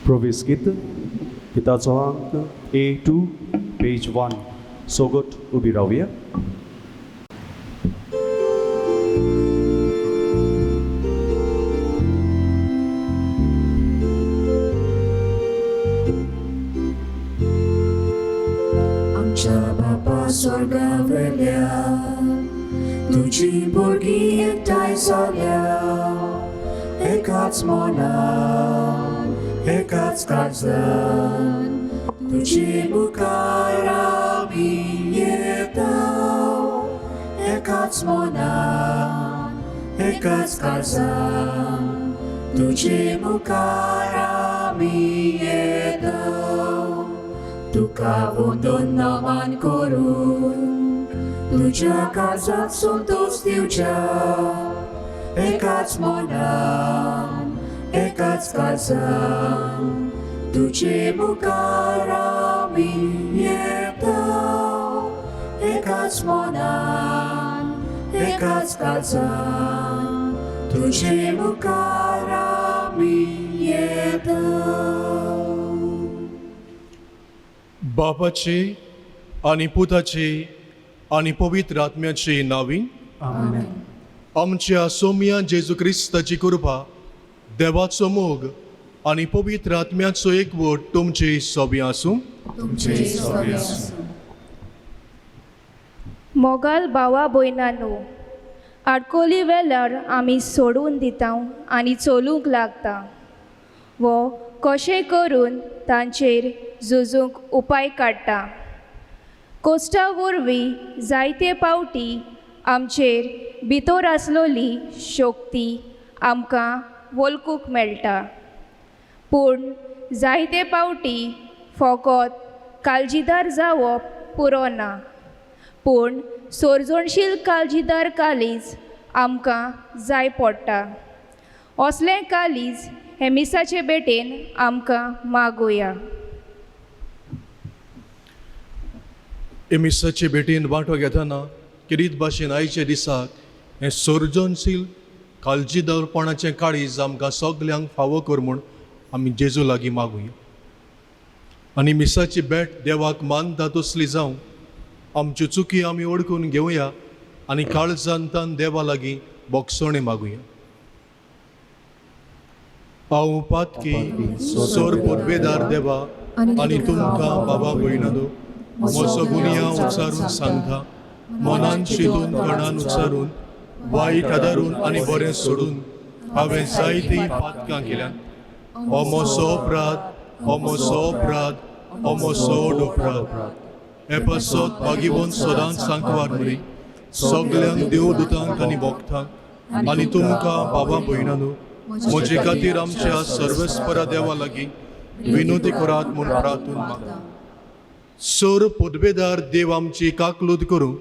Provis kita, kita soang A2, page 1. Sogot ubirawia. आमच्या बापा स्वर्गावयल्या तुझी भुरगीं एकठांय जाल्या एकाच मनान एकाच काळजान तुझी मुखार आमी येता एकाच मनान एकाच काळजान तुझी मुखार आमी येता तुका वंदन नमन करून तुझ्या काळजात संतोष दिवच्या एकाच मनान एकाच काळजान तुझे मुखार आमी येता एकाच मनान एकाच काळजान तुझे मुखार आमी येता. बापाचे आणि पुताचे आणि पवित्र आत्म्याचे नावी आमच्या सोम्या जेजू क्रिस्ताची कृपा देवाचो मोग आणि पवित्र आत्म्याचो एकवट तुमचे सोबी आसूं. मोगाल भावा भयणांनो, आडकोली वेल्यार आमी सोडून दिता आनी चलूंक लागता वो कशें करून तांचेर झुजूंक उपाय काडटा. कोश्टा वरवीं जायते फावटी आमचेर भितर आसलोली शक्ती आमकां वळखूंक मेळटा, पूण जायते फावटी फकत काळजीदार जावप पुरो ना, पूण सर्जनशील काळजीदार कालीज आमकां जाय पडटा. असलें कालीज हे मिसाचे बेटेन आमकां मागुया. मिसाचे भेटेन वांटो घेतना किरीत भाशेन आयचे दिसाक हें सर्जनशील काळजीदारपणाचें काळीज आमकां सगल्यांक फावो कर म्हूण आमी जेजू लागीं मागुया. आनी मिसाची भेट देवाक मानता तसली जावं आमच्यो चुकी आमी ओळखून घेवया आनी काळजांतान देवा लागीं बोगसणे मागुया. हांव पातकी सोर पोरबेदार देवा आनी तुमकां बाबा भयणानो म्हजो गुन्या उच्चारून सांगता, मनान चिंतून कणान उच्चारून वायट आदारून आनी बरें सोडून हांवें जायतीं पातकां केल्यात. हो म्हजो अपराध, हो म्हजो अपराध, हो म्हजो अपराध. हे पासत भागीवंत सदांच सांकवार मरी सगल्यांक देवदूतांक आनी भक्तांक आनी तुमकां बाबा भयणानो म्हजे खातीर आमच्या सर्वेस्परा देवा लागीं विनोदी करात म्हूण प्रार्थून मागता. सोर पोदबेदार देव आमची काकलूद करूं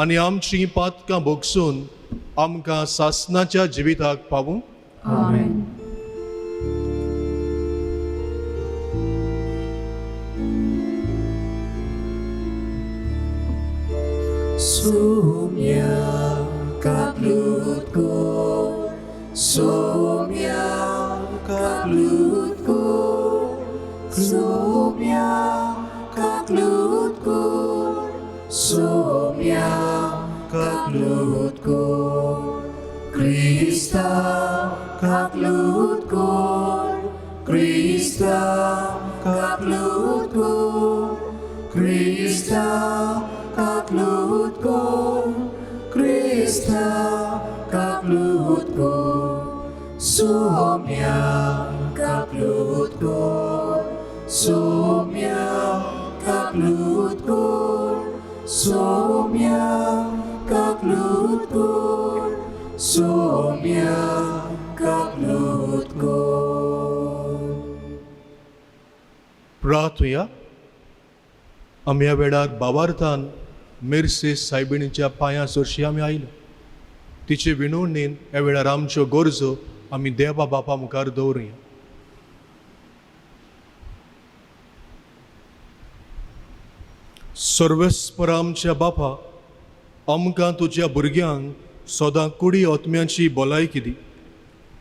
आनी आमचीं पातकां भोगसून आमकां सासणाच्या जिविताक पावूं. आमेन. Sumia kaklutku, Sumia kaklutku, Sumia kaklutku, Sumia kaklutku, Krista kaklutku, Krista kaklutku, Krista kaklutku, Krista kaklutku, Sumia kaklutku, Sumia kaklutku, Sumia kaklutku, Sumia kaklutku. प्रार्थया. आमी ह्या वेळार भावार्थान मिर्सेस सायबिणीच्या पांयां सरशी आमी आयले. तिचे विणवणेन ह्या वेळार आमच्यो गरजो आमी देवा बापा मुखार दवरुया. सर्वेस्पर आमच्या बापा, आमकां तुज्या भुरग्यांक सदां कुडी आत्म्याची भलायकी दी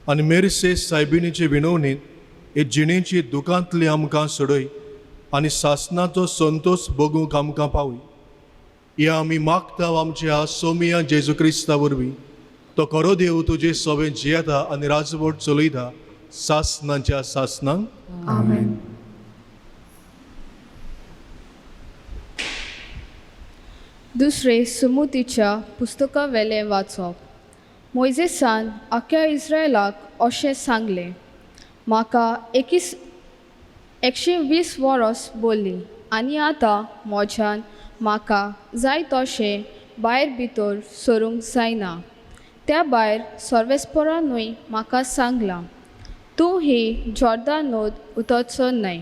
आनी मेरसेस सायबिणीचे विणवणेंत हे जिणेची दुखांतली आमकां सोडय आनी सासणाचो संतोष भोगूंक आमकां पावय. हे आमी मागता आमच्या सोमिया जेजू क्रिस्ता वरवीं. तो खरो देव तुजे सोबे जियेता आनी राजवट चलयता सासणाच्या सासणांक. आमेन. दुसरे सुमुतीच्या पुस्तका वेले वाचप. मोइजेसान आख्या इस्रायलाक अशें सांगलें, म्हाका 120 वर्स बोल्ली आनी आतां म्हज्यान म्हाका जाय तशें भायर भितर सरूंक जायना. त्या भायर सर्वेस्परानूय म्हाका सांगलां, तूं ही जॉर्दान नोद उतरचो न्हय.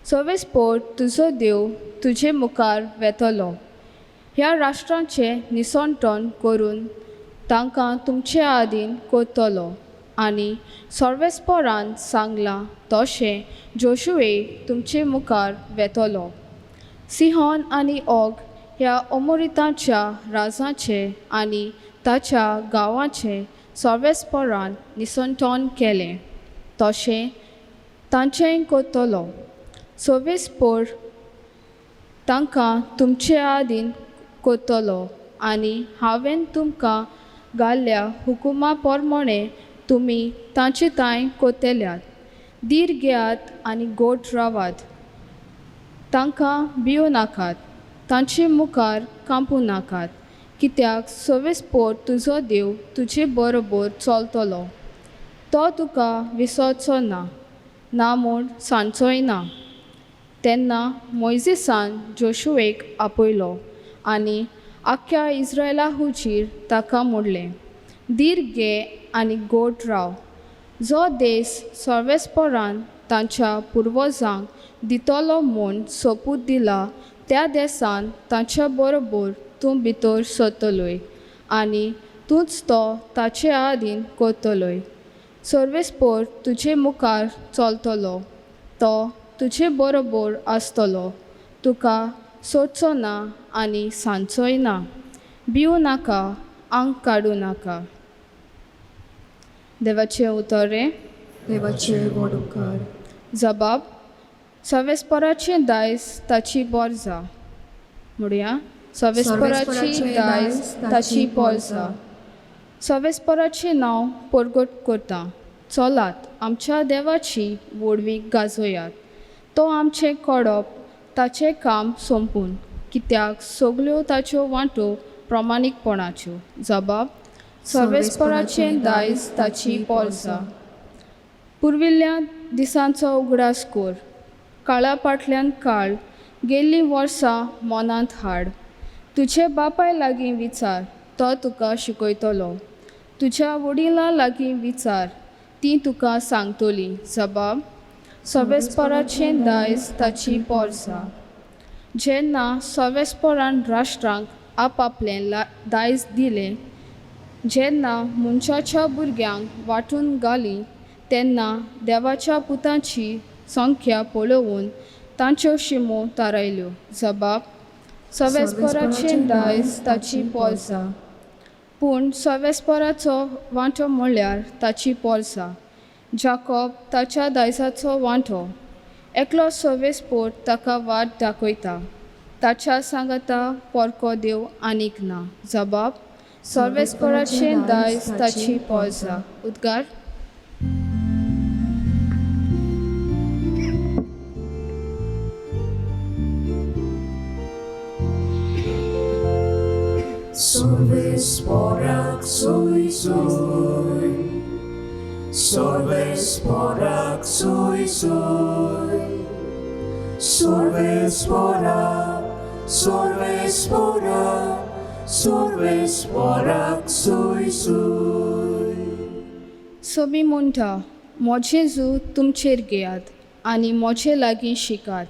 सर्वेस्पोर तुजो देव तुजे मुखार वेतलो. ह्या राष्ट्रांचें निसंतण करून तांकां तुमचे आदीन करतलो. आनी सर्वेस्परान सांगलां तशें जोशुए तुमचे मुखार वेतलो. सिहोन आनी ओग ह्या अमोरितांच्या राजाचे आनी ताच्या गांवांचे सर्वेस्परान निसंतण केलें तशें तांचेंय करतलो. सर्वेस्पोर तांकां तुमचे आदीन करतलो आनी हांवें तुमकां घाल्ल्या हुकुमा प्रमाणे तुमी तांचे तांय करतल्यात. धीर घेयात आनी गोठ रावात. तांकां भियो नाकात, तांचे मुखार कांपू नाकात, कित्याक सर्वेस्पोर तुजो देव तुजे बरोबर चलतलो. तो तुका विसरचो ना, ना म्हूण सांचोय ना. तेन्ना मोइजेसान जोशुएक आपयलो आनी आख्या इस्रायला हुजीर ताका म्हणलें, धीर घे आनी गोठ राव. जो देश सर्वेस्परान तांच्या पुर्वजांक दितलो म्हूण सोपूत दिला त्या देसान तांच्या बरोबर तूं भितर सरतलोय आनी तूंच तो ताचे आदीन करतलोय. सर्वेस्पोर तुजे मुखार चलतलो, तो तुजे बरोबर आसतलो, तुका सोडचो ना आनी सांचोय ना. भिवू नाका, आंग काडूं नाका. देवाचें उतरें. देवाचे व्हड उपकार. जबाब. सर्वेस्पराचें दायज ताची बोरजा. म्हणुया, सर्वेस्पराची दायज ताची बोरजा. सर्वेस्पराचें नांव परगट करता. चलात, आमच्या देवाची वडवीक गाजोयात. तो आमचें कडप ताचें काम सोंपून, कित्याक सगल्यो ताच्यो वांटो प्रमाणीकपणाच्यो. जबाब. सर्वेस्पराचें दायज ताची बोरजा. पुर्विल्ल्या दिसांचो उगडास कर. काळा फाटल्यान काळ, गेल्लीं वर्सां मनांत हाड. तुजे बापाय लागीं विचार, तो तुका शिकयतलो. तुज्या वडिलां लागीं विचार, तीं तुका सांगतलीं. जबाब. सर्वेस्पराचें दायज ताची बोरजा. जेन्ना सर्वेस्परान राष्ट्रांक आपआपलें दायज दिलें, जेन्ना मनशाच्या भुरग्यांक वांटून घाली, तेन्ना देवाच्या पुतांची संख्या पळोवन तांच्यो शिमो थारायल्यो. जबाब. सर्वेस्पराचें दायज ताची बोरजा. पूण सर्वेस्पराचो वांटो म्हणल्यार ताची बोरजा. जाकोब ताच्या दायजाचो वांटो. एकलो सर्वेस्पोर ताका वाट दाखयता. ताच्या सांगाता पोरको देव आनीक ना. जबाब. सर्वेस्पराचें दायज ताची बोरजा. उद्गार. सर्वेस्porak soy soy. सर्वेस्porak soy soy. सर्वेस्porak, सर्वेस्porak, सर्वेस्porak soy soy. समी म्हणटा, मोजे जू तुमचेर घेयात आनी मोजे लागीं शिकात,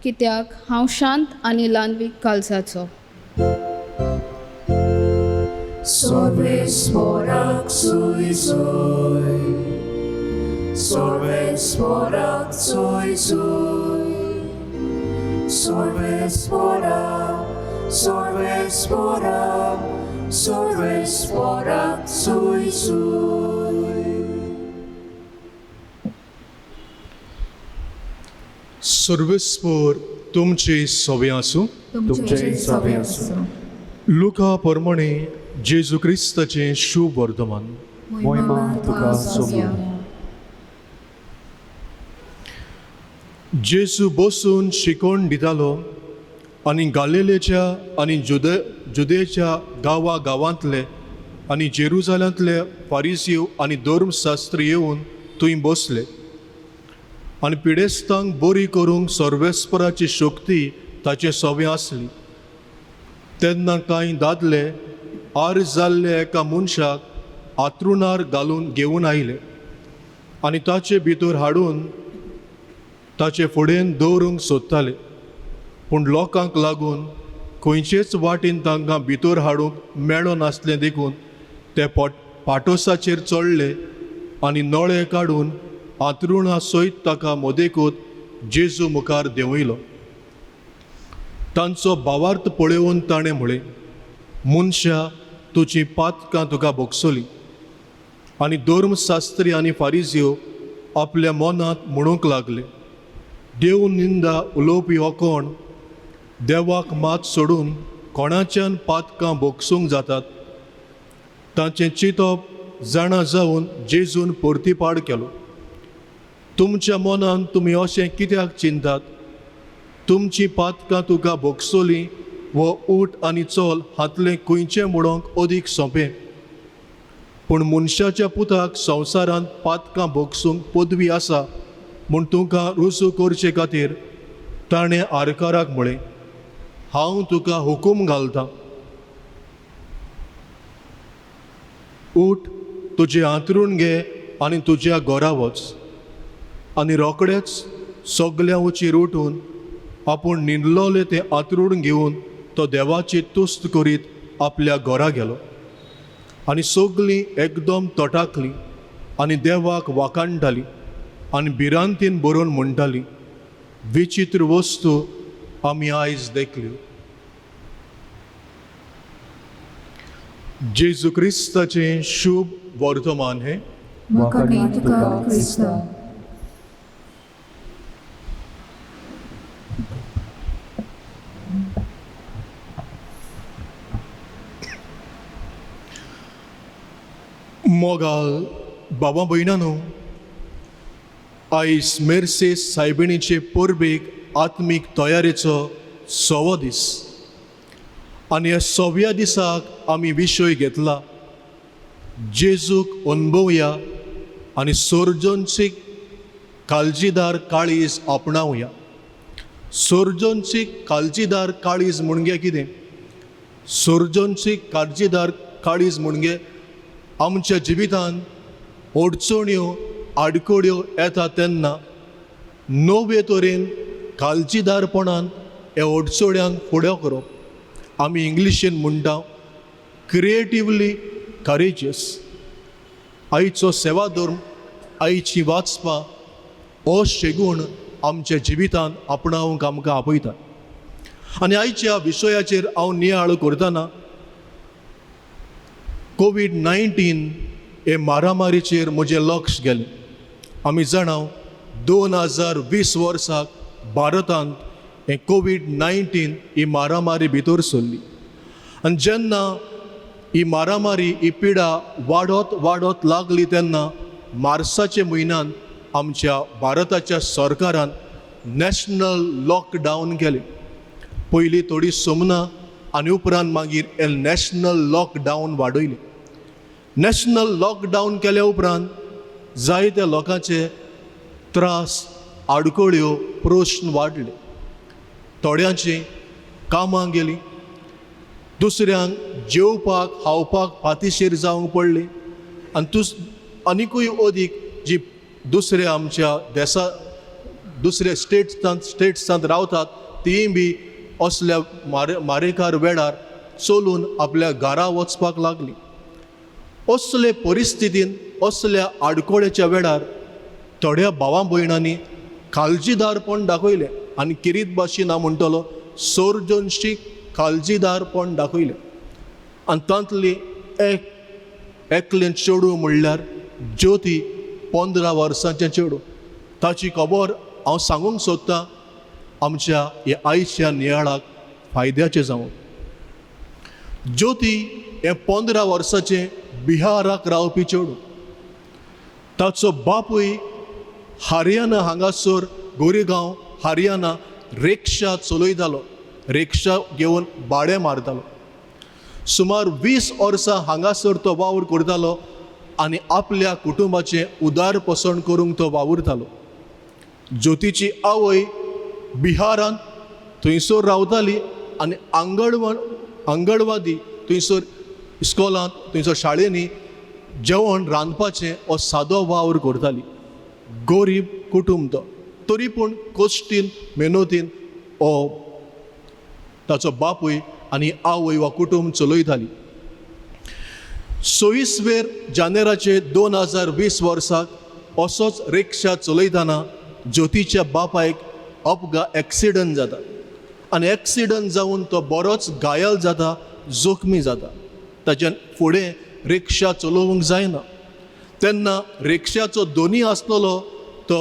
कित्याक हांव शांत आनी ल्हानवीक काळजाचो. सर्वेस्porak soy soy. सर्वेस्porak soy soy. सर्वेस्porak, सर्वेस्porak, सर्वेस्porak soy soy. सर्वेस्पर तुमचे सवे आसूं. तुमचे सवे आसूं. लुका परमणे जेजू क्रिस्ताचें शुभ वर्तमान. मोहिमा तुका सोमो. जेजू बसून शिकोवन दितालो आनी गालिलेच्या आनी जुदेच्या गांवांतले आनी जेरुजाल्यांतले फारिसीव आनी धर्मशास्त्री येवन थंय बसले आनी पिडेस्तांक बरी करूंक सर्वेस्पराची शक्ती ताचे सवे आसली. तेन्ना कांय दादले आर जाल्ले एका मनशाक आंथरुणार घालून घेवन आयले आनी ताचे भितर हाडून ताचे फुडें दवरूंक सोदताले. पूण लोकांक लागून खंयचेच वाटेन तांकां भितर हाडूंक मेळो नासलें देखून ते पाटोसाचेर चडले आनी नळे काडून आंथरुणा सयत ताका मोदेकूत जेजू मुखार देंवयलो. तांचो भावार्थ पळयोवन ताणें म्हळें, मनशा तुजी पातकां तुका भोगसली. आनी धर्मशास्त्री आनी फारिसीव आपल्या मनांत म्हणूंक लागले, देव निंदा उलोवपी हो कोण? देवाक मात सोडून कोणाच्यान पातकां भोगसूंक जातात. तांचें चिंतप जाणा जावन जेजून परतीपाड केलो. तुमच्या मनान तुमी अशें कित्याक चिंतात? तुमची पातकां तुका भोगसली वो ऊठ आनी चल हातलें खंयचें म्हणोंक अदीक सोंपें. पूण मनशाच्या पुताक संवसारांत पातकां भोगसूंक पदवी आसा म्हूण तुका रुजू करचे खातीर ताणें आरकाराक म्हळें, हांव तुका हुकूम घालतां, उठ, तुजें आंथरूण घे आनी तुज्या घरा वच. आनी रोखडेच सगल्या वचीर उठून आपूण न्हिदलोलें तें आंथरूण घेवन तो देवाची तुस्त करीत आपल्या घरा गेलो. आनी सगलीं एकदम तटाकलीं आनी देवाक वाखाणटालीं आनी भिरांतीन बरोवन म्हणटालीं, विचित्र वस्तू आमी आयज देखल्यो. जेजू क्रिस्ताचें शुभ वर्तमान हें. वखणी तुका क्रिस्ता. मोगाल बाबा भयणानो, आयज मेर्सेस सायबिणीचे परबेक आत्मीक तयारेचो 6वो दीस आनी ह्या 6व्या दिसाक आमी विशय घेतला जेजूक अनुभवया आनी सर्जनशीक काळजीदार काळीज आपणावया. सर्जनशीक काळजीदार काळीज म्हणजे कितें? सर्जनशीक काळजीदार काळीज म्हणजे आमच्या जिवितांत अडचण्यो आडकोड्यो येता तेन्ना नवे तरेन काळजीदारपणान हे अडचण्यांक फुडें करप. आमी इंग्लिशीन म्हणटा क्रिएटिवली करेजियस. आयचो सेवा धर्म, आयची वाचपां हो शेगूण आमच्या जिवितांत आपणावंक आमकां आपयता. आनी आयच्या विशयाचेर हांव नियाळ करतना कोविड-19 हे मारामारीचेर म्हजें लक्ष गेलें. आमी जाणाव 2020 वर्साक भारतांत हे कोविड-19 ही मारामारी भितर सरली. आनी जेन्ना ही मारामारी ही पिडा वाडत लागली तेन्ना मार्चाच्या म्हयन्यान आमच्या भारताच्या सरकारान नॅशनल लॉकडावन केलें. पयलीं थोडी समना आनी उपरांत मागीर हे नॅशनल लॉकडावन वाडयलें. नॅशनल लॉकडावन केल्या उपरांत जायत्या लोकांचे त्रास आडकोळ्यो प्रश्न वाडले. थोड्यांची कामां गेलीं, दुसऱ्यांक जेवपाक खावपाक फातीशीर जावंक पडली आनी आनिकूय अदीक जी दुसऱ्या आमच्या देशा दुसऱ्या स्टेट्सांत रावतात तीय बी असल्या मारेकार वेळार चलून आपल्या घरा वचपाक लागली. असले परिस्थितीन असल्या आडकोळ्याच्या वेळार थोड्या भावां भयणांनी काळजीदारपण दाखयलें आनी किरीत भाशेन हांव म्हणटलो सर्जनशीक काळजीदारपण दाखयलें. आनी तांतली एकलें चेडूं म्हणल्यार ज्योती 15 वर्सांचें चेडूं. ताची खबर हांव सांगूंक सोदतां आमच्या ह्या आयच्या नियाळाक फायद्याचें जावं. ज्योती हे 15 वर्साचें बिहाराक रावपी चेडूं. ताचो बापूय हरियाणा हांगासर गोरेगांव हरियाणा रिक्षा चलयतालो, रिक्षा घेवन भाडें मारतालो. सुमार 20 वर्सां हांगासर तो वावर करतालो आनी आपल्या कुटुंबाचें उदारपसण करूंक तो वावुरतालो. ज्योतीची आवय बिहारांत थंयसर रावताली आनी आंगणवादी थंयसर इस्कॉलांत थंयसर शाळेंनी जेवण रांदपाचें हो सादो वावर करताली. गरीब कुटुंब तो, तरी पूण कश्टीन मेहनतीन हो ताचो बापूय आनी आवय वा कुटुंब चलयताली. 26 जानेराचे 2020 वर्साक असोच रिक्षा चलयतना ज्योतीच्या बापायक एक्सिडंट जाता आनी एक्सिडंट जावन तो बरोच घायल जाता, जखमी जाता. ताच्यान फुडें रिक्षा चलोवंक जायना. तेन्ना रिक्षाचो दोनी आसलेलो तो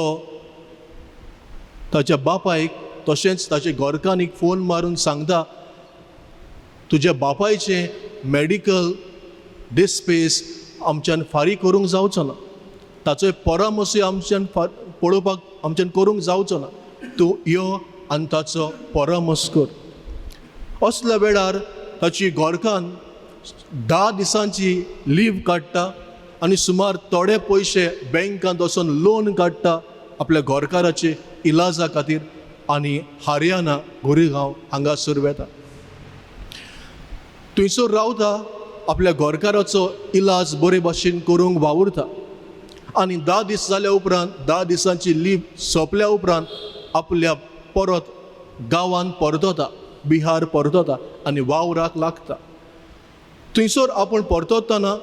ताच्या बापायक तशेंच ताच्या घरकान्नीक फोन मारून सांगता, तुज्या बापायचें मेडिकल डिस्पेस आमच्यान फारीक करूंक जावचो ना, ताचो परामर्शूय आमच्यान पळोवपाक आमच्यान करूंक जावचो ना, तूं यो आनी ताचो परामर्श कर. असल्या वेळार ताची घरकान्न 10 दिसांची लीव काडटा आनी सुमार थोडे पयशे बँकांत वचून लोन काडटा आपल्या घरकाराचे इलाजा खातीर आनी हरियाणा गोरेगांव हांगासर वेता. थंयसर रावता, आपल्या घरकाराचो इलाज बरे भाशेन करूंक वावुरता आनी 10 दीस जाल्या उपरांत 10 दिसांची लीव सोंपल्या उपरांत आपल्या परत गांवांत परतता, बिहार परतता आनी वावराक लागता. थंयसर आपूण परततना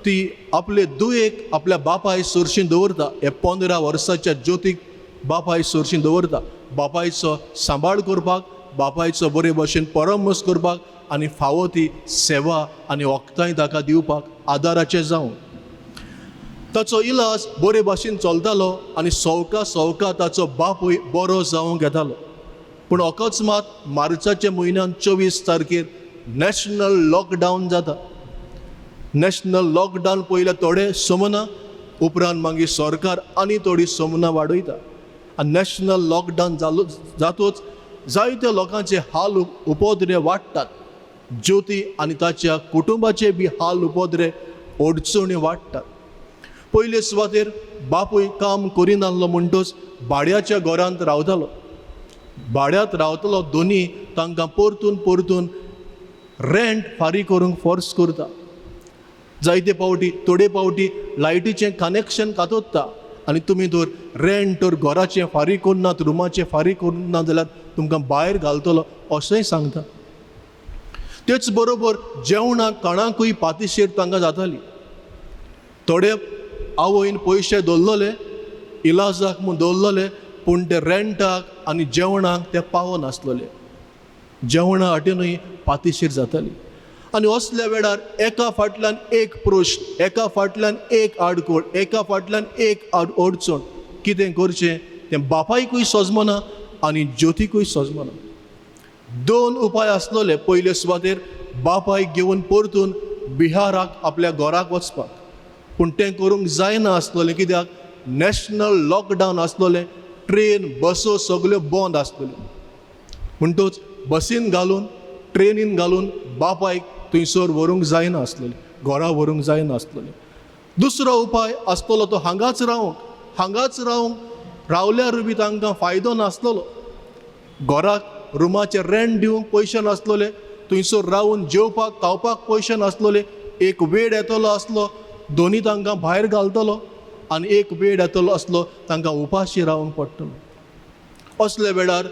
ती आपले दुयेक आपल्या बापाय सुरशीं दवरता. हे 15 वर्साच्या ज्योतीक बापाय सुरशीं दवरता, बापायचो सांबाळ करपाक, बापायचो बरे भाशेन परामर्श करपाक आनी फावो ती सेवा आनी वखदांय ताका दिवपाक आदाराचें जावं. ताचो इलाज बरे भाशेन चलतालो आनी सवका ताचो बापूय बरो जावंक येतालो. पूण अकस्मात मार्चाच्या म्हयन्यान 24 तारखेर नॅशनल लॉकडावन जाता. नॅशनल लॉकडावन पयले थोडे समना, उपरांत मागीर सरकार आनी थोडी समना वाडयता आनी नॅशनल लॉकडावन जातूच जायत्या लोकांचे हाल उपद्रे वाडटात. ज्योती आनी ताच्या कुटुंबाचे बी हाल उपद्रे अडचणी वाडटात. पयले सुवातेर बापूय काम करिनासलो म्हणटच भाड्याच्या घरांत रावतालो. भाड्यांत रावतलो दोनी तांकां परतून रेंट फारीक करूंक फोर्स करता. जायते पावटी थोडे पावटी लायटीचें कनेक्शन कातोत्ता आनी तुमी तर रेंट तर घराचें फारीक करनात, रुमाचें फारीक करना जाल्यार तुमकां भायर घालतलो अशेंय सांगता. तेच बरोबर जेवणाक कोणाकूय पातीशेर तांकां जाताली. थोडे आवयन पयशे दवरलेले, इलाजाक म्हूण दवरलेले, पूण ते रेंटाक आनी जेवणाक ते पावनासलेले. जेवणा हाटेनूय पातीशेर जाताली. आनी असल्या वेळार एका फाटल्यान एक प्रश्न, एका फाटल्यान एक आडकोळ, एका फाटल्यान एक अडचण. कितें करचें तें बापायकूय सजमना आनी ज्योतीकूय सजमना. 2 उपाय आसलेले. पयले सुवातेर बापायक घेवन परतून बिहाराक आपल्या घराक वचपाक, पूण तें करूंक जायना आसलेलें. कित्याक नॅशनल लॉकडावन आसलेलें, ट्रेन बसो सगल्यो बंद आसलेल्यो. म्हणटच बसीन घालून ट्रेनीन घालून बापायक थंयसर व्हरूंक जायना आसलेलें, घरा व्हरूंक जायना आसलेलें. दुसरो उपाय आसतलो तो हांगाच रावंक रावल्यार बी तांकां फायदो नासलेलो. घराक रुमाचे रेंट दिवंक पयशे नासलेले, थंयसर रावन जेवपाक खावपाक पयशे नासलेले. एक वेळ येतलो आसलो दोनी तांकां भायर घालतलो आनी एक वेळ येतलो आसलो तांकां उपाशी रावंक पडटलो. असल्या वेळार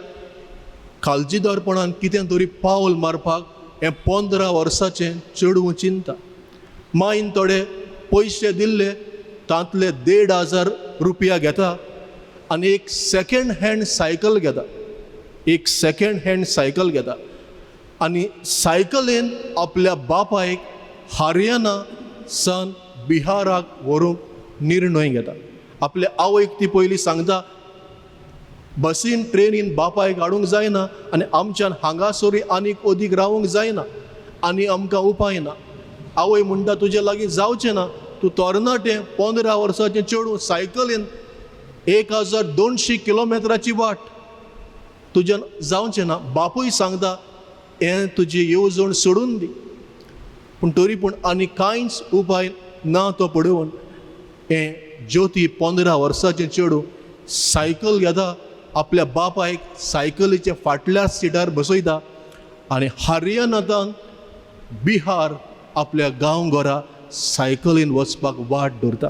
काळजीदारपणान कितें तरी पावल मारपाक हें 15 वर्साचें चेडूं चिंता. मायन थोडे पयशे दिल्ले, तांतले 1,500 रुपया घेता आनी एक सेकंड हँड सायकल घेता आनी सायकलेन आपल्या बापायक हरियाणा सान बिहाराक व्हरूंक निर्णय घेता. आपल्या आवयक ती पयली सांगता, बसीन ट्रेनीन बापायक हाडूंक जायना आनी आमच्यान हांगासरी आनीक अदीक रावूंक जायना आनी आमकां उपाय ना. आवय म्हणटा तुजे लागीं जावचें ना, तूं तरणाटें 15 वर्साचें चेडूं सायकलीन 1200 किलोमिटराची वाट तुज्यान जावचें ना. बापूय सांगता हें तुजी येवजण सोडून दी. पूण तरी पूण आनी कांयच उपाय ना तो पळोवन हें ज्योती 15 वर्साचें चेडूं सायकल घेता, आपल्या बापायक सायकलीच्या फाटल्या सिटार बसयता आनी हरियाणांतल्यान बिहार आपल्या गांव घरा सायकलीन वचपाक वाट धरता.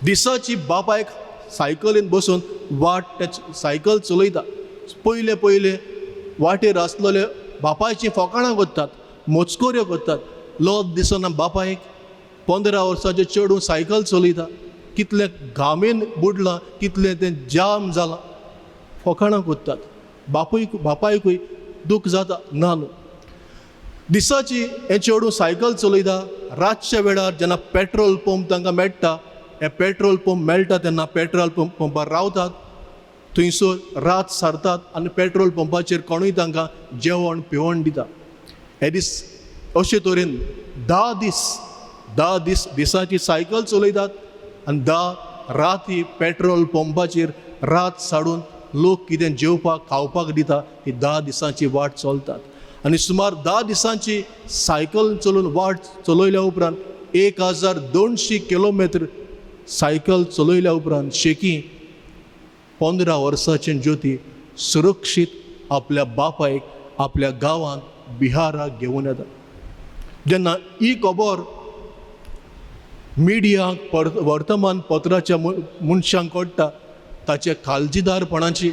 दिसाची बापायक सायकलीन बसून वाट सायकल चलयता. पयले वाटेर आसलेले बापायची फकाणां करतात, मोचकोऱ्यो करतात. लोक दिसना बापायक 15 वर्साचें चेडूं सायकल चलयता, कितलें घामेन बुडलां, कितलें तें जाम जालां, फकाणां करतात. बापायकूय दूख जाता ना न्हू. दिसाची हें चेडूं सायकल चलयता. रातच्या वेळार जेन्ना पेट्रोल पंप तांकां मेळटा, हे पेट्रोल पंप मेळटा तेन्ना पेट्रोल पंपार रावतात, थंयसर रात सारतात आनी पेट्रोल पंपाचेर कोणूय तांकां जेवण पिवण दिता. हे दीस अशे तरेन 10 दीस दिसाची सायकल चलयतात आनी 10 राती पेट्रोल पंपाचेर रात साडून लोक कितें जेवपाक खावपाक दिता. ही 10 दिसांची वाट चलतात आनी सुमार 10 दिसांची सायकल चलोवन वाट चलयल्या उपरांत 1200 किलोमिटर सायकल चलयल्या उपरांत शेकी 15 वर्साचें ज्योती सुरक्षीत आपल्या बापायक आपल्या गांवांत बिहाराक घेवन येता. जेन्ना ही खबर मिडियाक वर्तमानपत्राच्या मनशांक कळटा, ताचे काळजीदारपणाची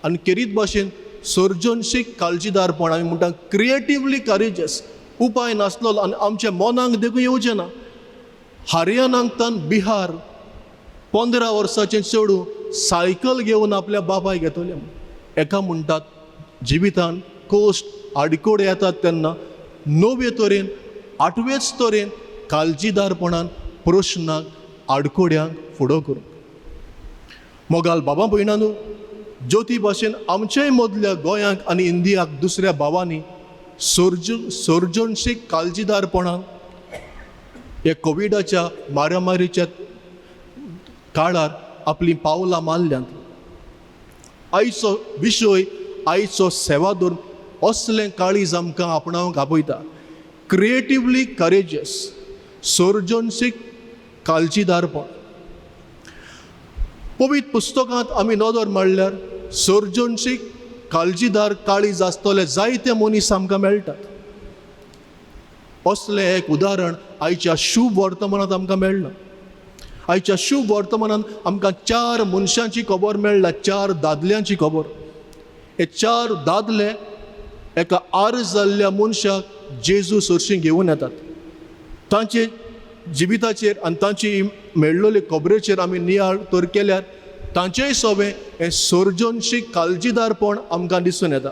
आनी खेरीत भाशेन सर्जनशीक काळजीदारपण, आमी म्हणटा क्रिएटिवली करेजियस, उपाय नासलो आनी आमच्या मनाक देखून येवचें ना. हरियाणांतल्यान बिहार 15 वर्साचें चेडूं सायकल घेवन आपल्या बापायक येतलें. एका म्हणटात जिवितान कोस्ट आडकोड येतात तेन्ना नवे तरेन 8वेच तरेन काळजीदारपणान प्रश्नाक आडकोड्यांक फुडो करूंक. मोगाल बाबा भयणांनो, ज्योती भाशेन आमच्याय मदल्या गोंयांक आनी इंडियाक दुसऱ्या भावांनी सर्जनशीक काळजीदारपणान हे कोविडाच्या मारामारीच्या काळार आपली पावलां मारल्यांत. आयचो विशय, आयचो सेवा धरून असलें काळीज आमकां आपणावंक आपयता. क्रिएटिवली करेजियस, सर्जनशीक काळजीदारपण. पवित्र पुस्तकांत आमी नदर मारल्यार सर्जनशीक काळजीदार काळीज आसतले जायते मनीस आमकां मेळटात. असलें एक उदाहरण आयच्या शुभ वर्तमानांत आमकां मेळ्ळां. आयच्या शुभ वर्तमानांत आमकां 4 मनशांची खबर मेळ्ळा, 4 दादल्यांची खबर. हे 4 दादले एका आर्ज जाल्ल्या मनशाक जेजू सरशी घेवन येतात. तांचे जिविताचेर आनी तांची मेळ्ळेले खबरेचेर आमी नियाळ तर केल्यार तांचेय सवें हें सर्जनशीक काळजीदारपण आमकां दिसून येता.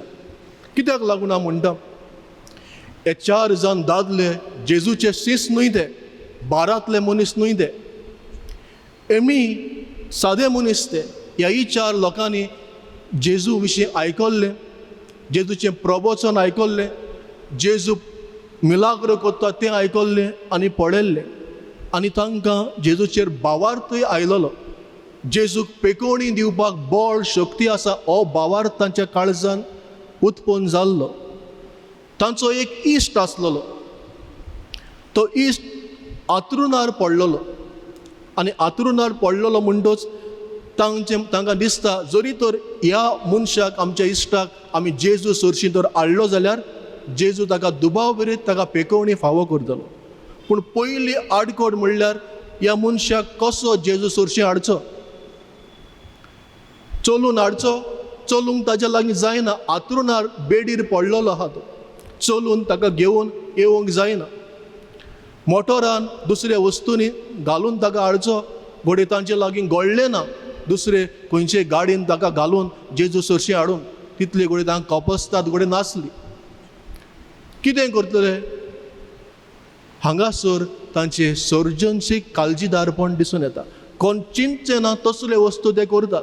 कित्याक लागून हांव म्हणटा, हे 4 जाण दादले जेजूचे सीस न्हय ते, बारांतले मनीस न्हय ते, एमी सादे मनीस ते. ह्याय 4 लोकांनी जेजू विशीं आयकल्लें, जेजूचें प्रवचन आयकल्लें, जेजू मिलाग्र करता तें आयकल्लें आनी पळयल्लें. आनी तांकां जेजूचेर भावार्थय आयलोलो. जेजूक पेकोवणी दिवपाक बळ शक्ती आसा हो भावार्थ तांच्या काळजान उत्पन्न जाल्लो. तांचो एक इश्ट आसलेलो, तो इश्ट आंतरुणार पडलेलो आनी आंतरुणार पडलेलो म्हणटच तांकां दिसता जरी तर ह्या मनशाक, आमच्या इश्टाक आमी जेजू सरशी तर हाडलो जाल्यार जेजू ताका दुबाव करीत ताका पेकोवणी फावो करतलो. पूण पयली आडकोड म्हणल्यार ह्या मनशाक कसो जेजू सरशी हाडचो, चलून हाडचो. चलूंक ताच्या लागीं जायना, आंतरुणार बेडीर पडलेलो आहा तो, चलून ताका घेवन येवंक जायना. मोटरान दुसऱ्या वस्तूंनी घालून ताका हाडचो, घोडे तांचे लागीं घोडले ना दुसरे खंयचे गाडयेन ताका घालून जेजू सरशी हाडून. तितले घोडे तांकां कपसतात, घोडे नासली. कितें करतले? हांगासर तांचे सर्जनशीक काळजीदारपण दिसून येता. कोण चिंतचे ना तसले वस्तू ते करतात.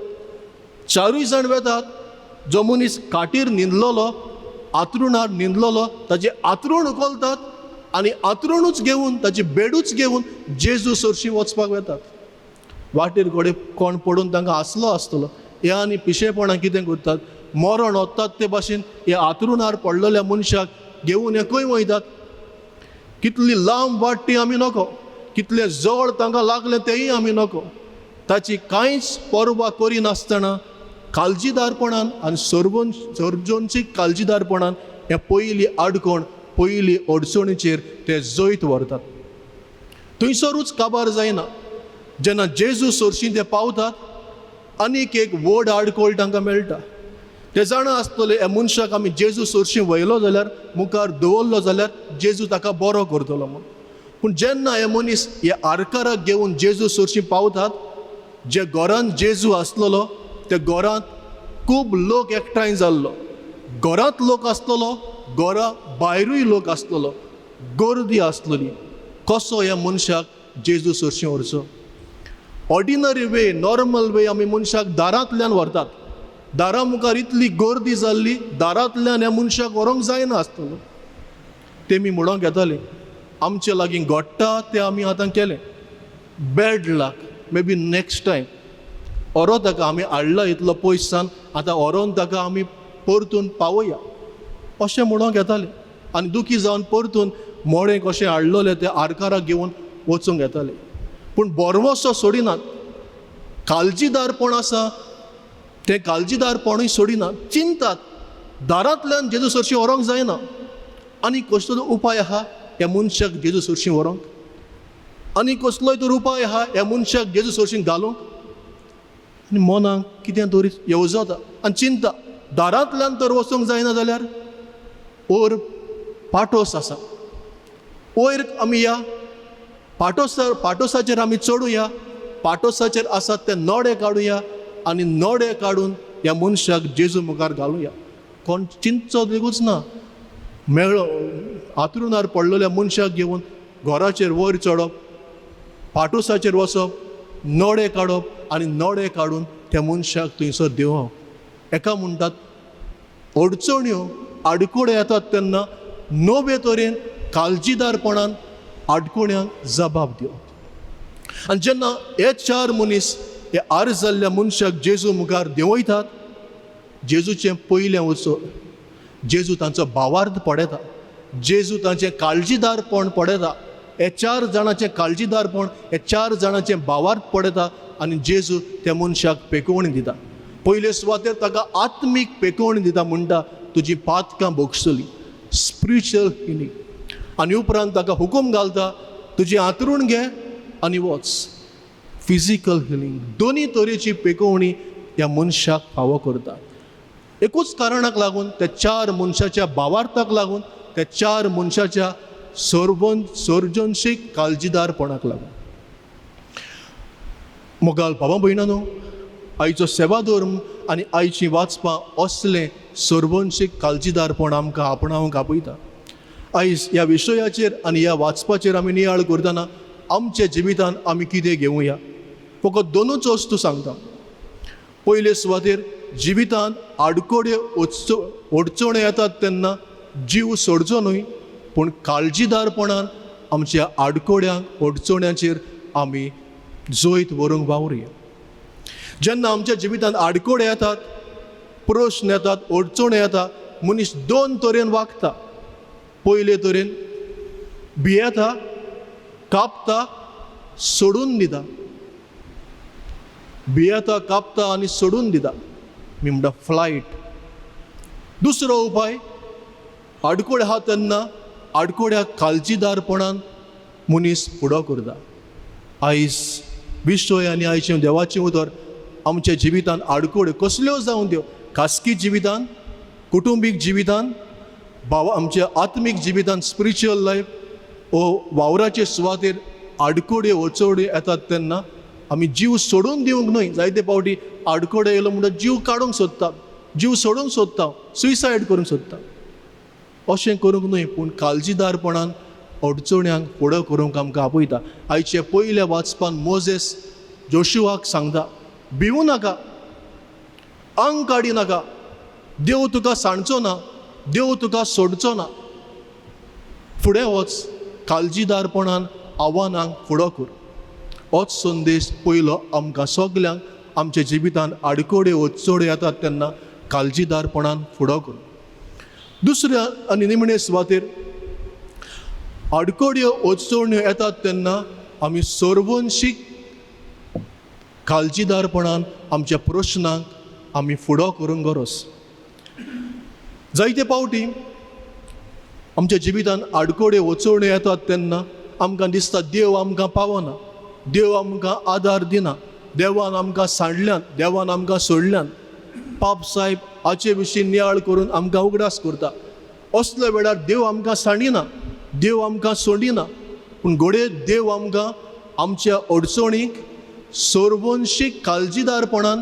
चारूय जाण वेतात जो मनीस काटीर न्हिदलोलो आतरुणार न्हिदलोलो ताचे आतरूण उखलतात आनी आतरुणूच घेवन ताची बेडूच घेवन जेजू सरशी वचपाक वेतात. वाटेर घोडे कोण पडून तांकां आसलो आसतलो हे आनी पिशेपणां कितें करतात, मरण वतात ते भाशेन हे आतरुणार पडलेल्या मनशाक घेवन हे खंय वयतात. कितली लांब वाट ती आमी नको, कितले जवळ तांकां लागले तेय आमी नको. ताची कांयच पर्वा करिनासतना काळजीदारपणान आनी सर्जनशीक काळजीदारपणान हे पयली आडकोण पयली अडचणीचेर ते जैत व्हरतात. थंयसरूच काबार जायना. जेन्ना जेजू सरशीं ते पावतात आनीक एक व्हड आडकोळ तांकां मेळटा. ते जाणा आसतले ह्या मनशाक आमी जेजू सरशीं वयलो जाल्यार मुखार दवरलो जाल्यार जेजू ताका बरो करतलो म्हूण. पूण जेन्ना हे मनीस हे आरकाराक घेवन जेजू सरशीं पावतात, जे घरांत जेजू आसलेलो ते घरांत खूब लोक एकठांय जाल्लो. घरांत लोक आसतलो, घरा भायरूय लोक आसतलो, गर्दी आसतली. कसो ह्या मनशाक जेजू सरशीं व्हरचो? ऑर्डिनरी वे, नॉर्मल वे आमी मनशाक दारांतल्यान व्हरतात. दारा मुखार इतली गर्दी जाल्ली, दारांतल्यान ह्या मनशाक व्हरोंक जायना आसतलो. तेमी म्हणोंक येताले आमचे लागीं घडटा तें आमी आतां केलें, bad luck, may be next time ओरो ताका आमी हाडला इतलो पयसान, आतां व्हरोन ताका आमी परतून पावया अशें म्हणोंक येताले. आनी दुखी जावन परतून मोडें कशें हाडलोलें तें आरकाराक घेवन वचूंक येताले. पूण बोरवोसो सोडिनात. काळजीदारपण आसा तें काळजीदारपणूय सोडिनात. चिंतात दारांतल्यान जेजू सरशीं व्हरोंक जायना. आनी कसलो उपाय आहा ह्या मनशाक जेजू सरशीं व्हरोंक? आनी कसलोय तर उपाय आहा ह्या मनशाक जेजू सरशीं घालूंक? आनी मनाक कितें तरी येवजता आनी चिंता दारांतल्यान तर वचूंक जायना जाल्यार वयर पाटोस आसा, वयर आमी या पाटोसाचेर आमी चडुया, पाटोसाचेर आसात ते नोडे काडुया आनी नोडे काडून ह्या मनशाक जेजू मुखार घालुया. कोण चिंतचो लेगूच ना. मेळ्ळो आतरुणार पडलेल्या मनशाक घेवन घराचेर वयर चडप, पाटोसाचेर वचप, नोडे काडप आनी नोडे काडून त्या मनशाक थंयसर देवप. एका म्हणटात अडचण्यो आडकोड्यो येतात तेन्ना नवे तरेन काळजीदारपणान आडकोण्यांक जबाब दिवप. आनी जेन्ना हे चार मनीस हे आर जाल्ल्या मनशाक जेजू मुखार देंवयतात, जेजूचें पयलें वचो जेजू तांचो भावार्थ पडयता, जेजू तांचें काळजीदारपण पडयता. हे चार जाणांचें काळजीदारपण, हे चार जाणांचें भावार्थ पडयता आनी जेजू त्या मनशाक पेकोवणी दिता. पयले सुवातेर ताका आत्मीक पेकोवणी दिता, म्हणटा तुजी पातकां भोगसली, स्पिरिच्युअल हिलींग. आनी उपरांत ताका हुकूम घालता तुजें आंतरूण घे आनी वच, फिजिकल हिलींग. दोनी तरेची पेकोवणी ह्या मनशाक फावो करता. एकूच कारणाक लागून, त्या चार मनशाच्या भावार्थाक लागून, त्या चार मनशाच्या सर्जनशीक काळजीदारपणाक लागून. मोगाल बाबा भयणानो, आयचो सेवा धर्म आनी आयचीं वाचपां असलें सर्जनशीक काळजीदारपण आमकां आपणावंक आपयता. आयज ह्या विशयाचेर आनी ह्या वाचपाचेर आमी नियाळ करतना आमच्या जिवितांत आमी कितें घेवया? फकत दोनूच वस्तू सांगता. पयले सुवातेर जिवितांत आडकोड्यो अडचण्यो येतात तेन्ना जीव सोडचो न्हय, पूण काळजीदारपणान आमच्या आडकोड्यांक अडचण्यांचेर आमी जैत व्हरूंक वावरया. जेन्ना आमच्या जिवितांत आडकोडे येतात, प्रश्न येतात, अडचण्यो येता, मनीस दोन तरेन वागता. पयले तरेन भियेता, कापता, सोडून दिता. भियेता, कापता आनी सोडून दिता, मी म्हणटा फ्लायट. दुसरो उपाय, आडकोड आहा तेन्ना आडकोड्याक काळजीदारपणान मनीस फुडो करता. आयज विशय आनी आयचें देवाचें उतर आमच्या जिवितांत आडकोड्यो कसल्यो जावं त्यो, खासगी जिवितांत, कुटुंबीक जिवितांत, आमच्या आत्मीक जिवितांत, स्पिरिच्युअल लायफ ओ वावराचे सुवातेर आडकोड्यो अडचण्यो येतात तेन्ना आमी जीव सोडून दिवंक न्हय. जायते फावटी आडकोडे येयलो म्हणटा जीव काडूंक सोदता, जीव सोडूंक सोदता, सुसायड करूंक सोदता. अशें करूंक न्हय, पूण काळजीदारपणान अडचण्यांक फुडो करूंक आमकां आपयता. आयचे पयल्या वाचपान मोजेस जोशुआक सांगता, भिवू नाका, आंग काडी नाका, देव तुका सांडचो ना, देव तुका सोडचो ना. फुडें वच, काळजीदारपणान आव्हानांक फुडो कर. होच संदेश पयलो आमकां सगल्यांक आमच्या जिवितांत आडकोड्यो अडचण्यो येतात तेन्ना काळजीदारपणान फुडो कर. दुसऱ्या आनी निमणे सुवातेर आडकोड्यो अडचण्यो येतात तेन्ना आमी सर्वंशीक काळजीदारपणान आमच्या प्रश्नांक आमी फुडो करूंक गरज. जायते पावटी आमच्या जिवितांत आडकोड्यो अडचण्यो येतात तेन्ना आमकां दिसता देव आमकां पावना, देव आमकां आदार दिना, देवान आमकां सांडल्यान, देवान आमकां सोडल्यान. पाप साहेब हाचे विशीं नियाळ करून आमकां उगडास करता. असल्या वेळार देव आमकां सांडिना, देव आमकां सोडिना, पूण घोडये देव आमकां आमच्या अडचणीक सर्वंशीक काळजीदारपणान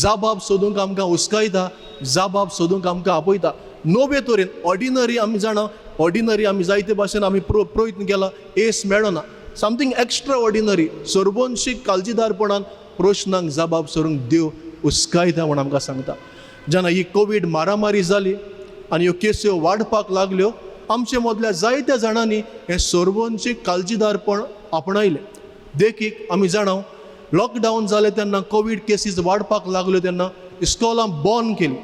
जाबाब सोदूंक आमकां हुस्कायता, जाबाब सोदूंक आमकां आपयता. नवे तरेन ऑर्डिनरी आमी जाणा, ऑर्डिनरी आमी जायते भाशेन आमी प्रयत्न केला, एस मेळना. समथींग एक्स्ट्रा ऑर्डिनरी सर्वंशीक काळजीदारपणान प्रश्नांक जाबाब सोदूंक देव हुस्कायता म्हूण आमकां सांगता. जेन्ना ही कोवीड मारामारी जाली आनी ह्यो केस्यो वाडपाक लागल्यो, आमचे मदल्या जायत्या जाणांनी हें सर्वंशीक काळजीदारपण आपणायलें. देखीक आमी जाणाव लॉकडावन जालें तेन्ना कोवीड केसीस वाडपाक लागल्यो तेन्ना इस्कॉलां बंद केलीं.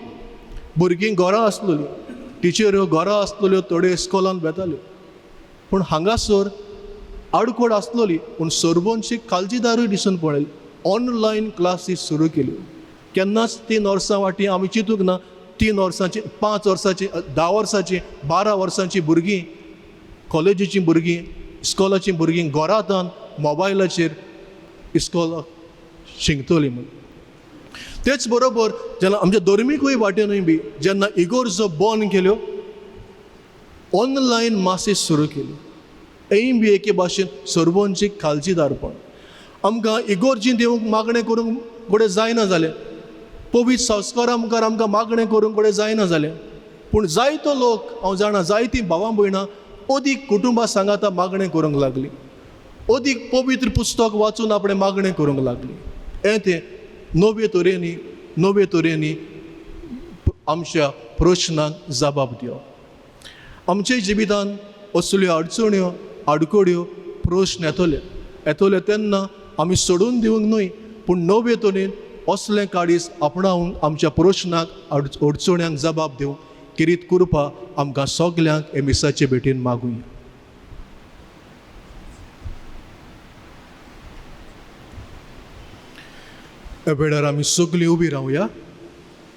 भुरगीं घरा आसलेलीं, टिचऱ्यो घरा आसलेल्यो, थोड्यो इस्कॉलांत वेताल्यो. पूण हांगासर आडखोड आसलेली पूण सर्वंशीक काळजीदारूय दिसून पडली. ऑनलायन क्लासीस सुरू केल्यो. केन्नाच 3 वर्सां वाटी आमी चिंतूंक ना 3 वर्सांची, 5 वर्सांची, 10 वर्सांची, 12 वर्सांची भुरगीं, कॉलेजीची भुरगीं, इस्कॉलाची भुरगीं घरांतान मोबायलाचेर इस्कॉलाक शिंकतलीं म्हूण. तेच बरोबर जेन्ना आमच्या धर्मीकूय वाटेनूय बी जेन्ना इगोर्जो बंद केल्यो, ऑनलायन मासीस सुरू केल्यो. एम बी एके भाशेन सर्वंशीक काळजीदारपण. आमकां इगोर्जी देवूंक मागणें करूंक घोडे जायना जालें, पवित्र संस्कारा मुखार आमकां मागणें करूंक घोडे जायना जालें. पूण जायतो लोक हांव जाणा, जायतीं भावां भयणां अदीक कुटुंबा सांगाता मागणें करूंक लागलीं, अदीक पवित्र पुस्तक वाचून आपणें मागणें करूंक लागलीं. हें तें नवे तरेनी आमच्या प्रश्नांक जबाब दिवप. आमच्या जिवितांत असल्यो अडचण्यो, आडकोड्यो, प्रश्न येतले तेन्ना आमी सोडून दिवंक न्हय, पूण नवे तरेन असलें काडीस आपणावंक आमच्या प्रश्नांक, अडचण्यांक जबाब दिवंक किरीत कृपा आमकां सगल्यांक हे मिसाचे भेटेन मागुया. ह्या वेळार आमी सगळीं उबी रावया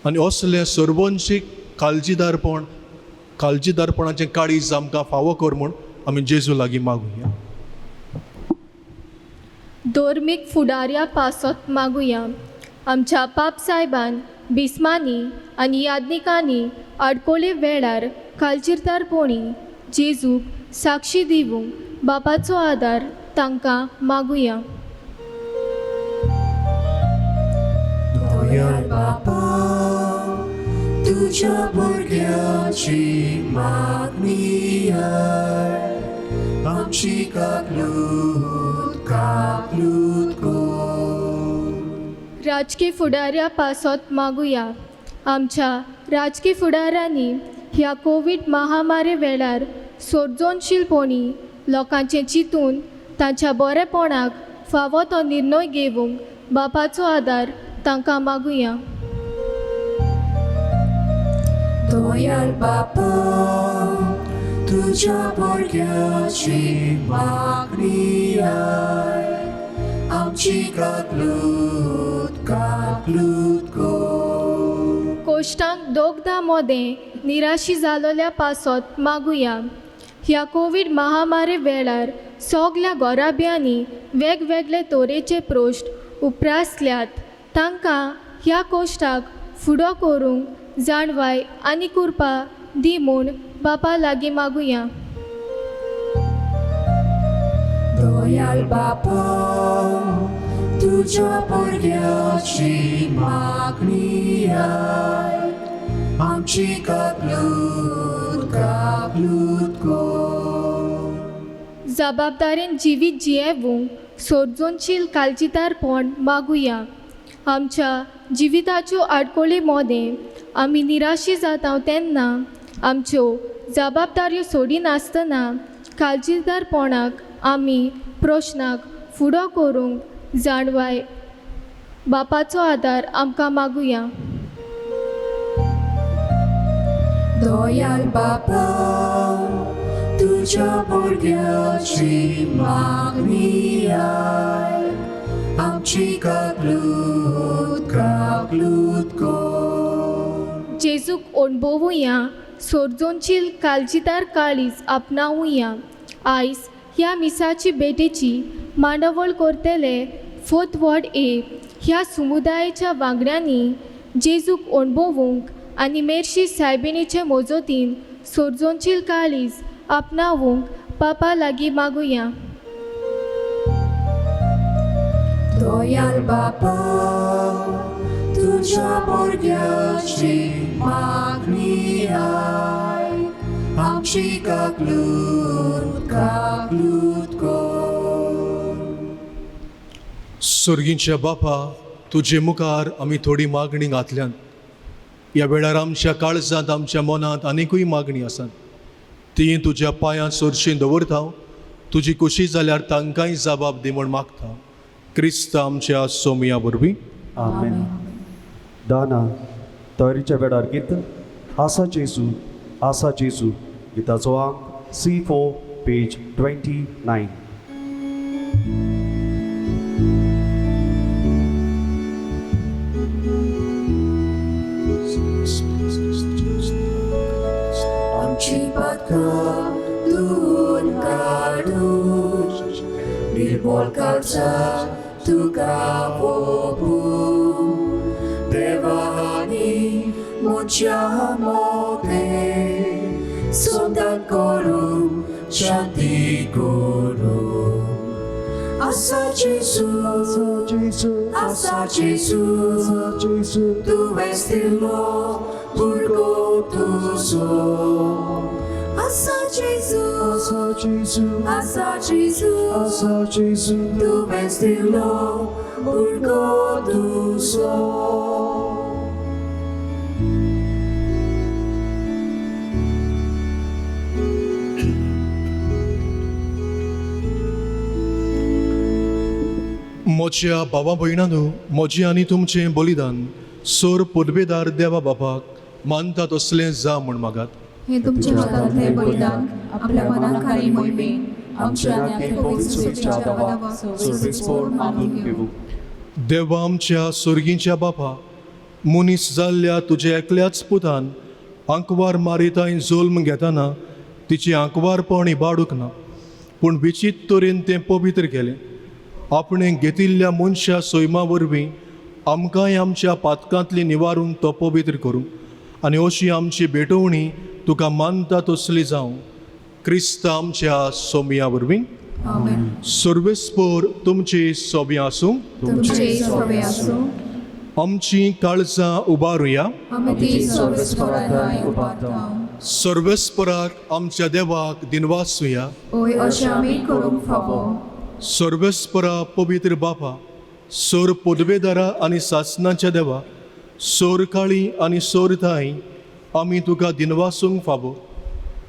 आनी असलें सर्वंशीक काळजीदारपणाचें काळीज आमकां फावो कर म्हूण आमी जेजू लागीं मागुया. धर्मीक फुडाऱ्या पासत मागुया. आमच्या पाप सायबान बिस्मांनी आनी याज्ञिकांनी आडकोळे वेळार काळजीदारपणी जेजूक साक्षी दिवंक बापाचो आदार तांकां मागुया. दयाळ बापा, तुझ्या भुरग्याची मागणी आय, आमची काकलूत कर. राजकीय फुडाऱ्या पासत मागुया. आमच्या राजकीय फुडाऱ्यांनी ह्या कोवीड महामारी वेळार सर्जनशीलपणी लोकांचें चिंतून तांच्या बरेपणाक फावो तो निर्णय घेवंक बापाचो आदार तांकां मागुया. दयाळ बापा, तुझ्या भुरग्याची मागणी आय, आमची काकलूत कर. कोश्टांक दोगदा मोदें निराशी जालोल्या पासत मागुया. ह्या कोवीड महामारी वेळार सगल्या गोराब्यांनी वेगवेगळे तरेचे प्रश्न उप्रासल्यात. तांकां ह्या कोश्टाक फुडो करूंक जाणवाय आनी कृपा दी म्हूण बापा लागीं मागुया. दयाळ बापा, तुझ्या भुरग्याची मागणी आय, आमची काकलूत कर. जबाबदारेन जिवीत जियेवूंक सर्जनशील काळजीदारपण मागुया. आमच्या जिविताच्यो आडकोळी मोदें आमी निराशी जाता तेन्ना आमच्यो जबाबदाऱ्यो सोडिनासतना काळजीदारपणाक आमी प्रश्नाक फुडो करूंक जाणवाय बापाचो आदार आमकां मागुया. दयाल बापा, तुझ्या भुरग्याची मागणी आय, आमची काकलूत कर. जेजूक अणभवुया, सोरजोनची काळजीदार काळीज आपणावुया. आयज ह्या मिसाची बेटेची मांडावळ करतले फोर्थ वॉर्ड ए ह्या समुदायाच्या वांगड्यांनी जेजूक अणभवूंक आनी मेर्शी सायबिणीचे मोजतीन सोरजोनची काळीज आपणावूंक बापा लागीं मागुया. दयाल बापा, तुझ्या भुरग्याची मागणी आय, आमची काकलूत कर. स्वर्गींच्या बापा, तुजे मुखार आमी थोडी मागणी घातल्यान. ह्या वेळार आमच्या काळजांत आमच्या मनांत आनिकूय मागणी आसात. ती तुज्या पांयां सोरशीं दवरता. तुजी खुशी जाल्यार तांकांय जबाब दी म्हूण मागता. क्रिस्त आमच्या सोमया वरवीं. आमेन. दाना तयारीच्या वेळार गीत आसा जेजू गिताचो अंक C4 पेज 29. आमची पातकां दूर काडून, निर्मळ काळजा तुका भोगूं. देवानी मोच्या मोदें सोदान करूं, शांती करूं. आसा जेजू, तुवें स्थिरलो भुरगो तुजो. आसा जेजू, तुवें स्थिरलो भुरगो तुजो. मोच्या भावा भयणांनो, मोजें आनी तुमचें बलिदान सोर पुर्बेदार देवा बापाक मानता तसलें जा म्हूण मागात. हे तुमच्या हातांतलें बलिदान आपल्या मनाखारी मोहिमेन आमच्या आनी पवित्र सुवेच्या देवाक सर्वेस्पर मानून घेवूं. देवा आमच्या स्वर्गींच्या बापा, मनीस जाल्ल्या तुज्या एकल्याच पुतान आंकवार मारिताय जोल्म घेतना तिची आंकवारपण इबाडूंक ना, पूण विचित्र तरेन तें पवित्र केलें. आपणें घेतिल्ल्या मनशा सैमा वरवीं आमकांय आमच्या पातकांतली निवारून तो पवित्र करूं आनी अशी आमची भेटवणी तुका मानता तसली जावं. क्रिस्त आमच्या सोमया वरवीं. आमेन. सर्वेस्पर तुमची सोबीं आसूं. तुमचे सोबे आसूं. आमची काळजां उबारुया. आमी ती सर्वेस्पराताय उबारतां. सर्वेस्पराक आमच्या देवाक दिनवासुया. ओय अशें आमी करूंक फावो. सर्वेस्परा पवित्र बापा, सोर पदवेदारा आनी सासनाच्या देवा, सोर काळी आनी सोर थाय आमी तुका दिनवासूंक फावो.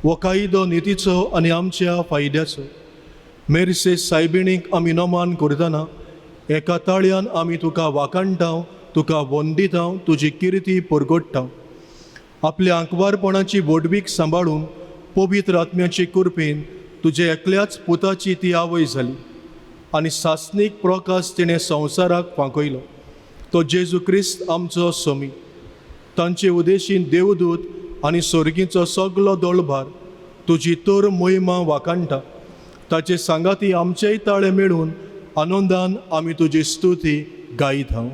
हो कायदो नितीचो आनी आमच्या फायद्याचो. मेरसे सायबिणीक आमी नोमान करतना एका ताळ्यान आमी तुका वाखाणटाव, तुका वंदिताव, तुजी किर्ती परगडटाव. आपल्या आंकवारपणाची वडवीक सांबाळून पवित्र आत्म्याची कृपेन तुजे एकल्याच पुताची ती आवय जाली आनी सासनीक प्रकाश तिणें संवसाराक फांकयलो. तो जेजू क्रिस्त आमचो सोमी. तांचे उदेशीन देवदूत आनी सर्गीचो सगलो दळभार तुजी तर मोहिमा वाखाणटा. ताचे सांगाती आमचेय ताळे मेळून आनंदान आमी तुजी स्तुती गायत हांव.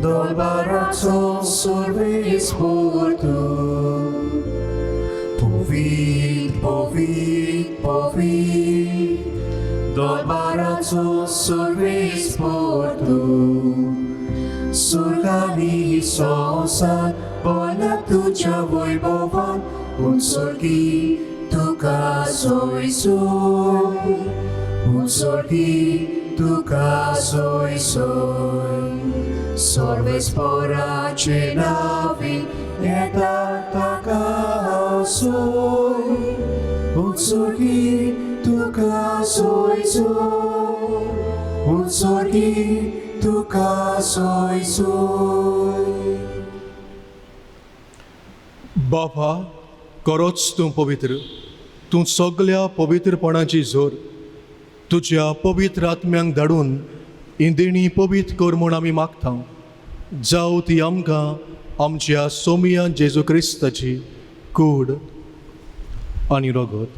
Dolbaraco सर्वेस्पर तूं. Povit, Dolbaraco सर्वेस्पर तूं. स्वर्गानी संसार बोला तुझ्या वैभवान, unsorgi tuka soy soy, unsorgi tuka soy soy. Sorves porace navi eta taka soy, unsorgi tuka soy soy, unsorgi tuka soy soy. बाबा खरोच तूं पवित्र, तूं सगळ्या पवित्रपणाची जोर तुज्या पवित्र आत्म्यांक धाडून ही देणी पवित्र कर म्हूण आमी मागता. जावं ती आमकां आमच्या सोमिया जेजू क्रिस्ताची कूड आनी रगत.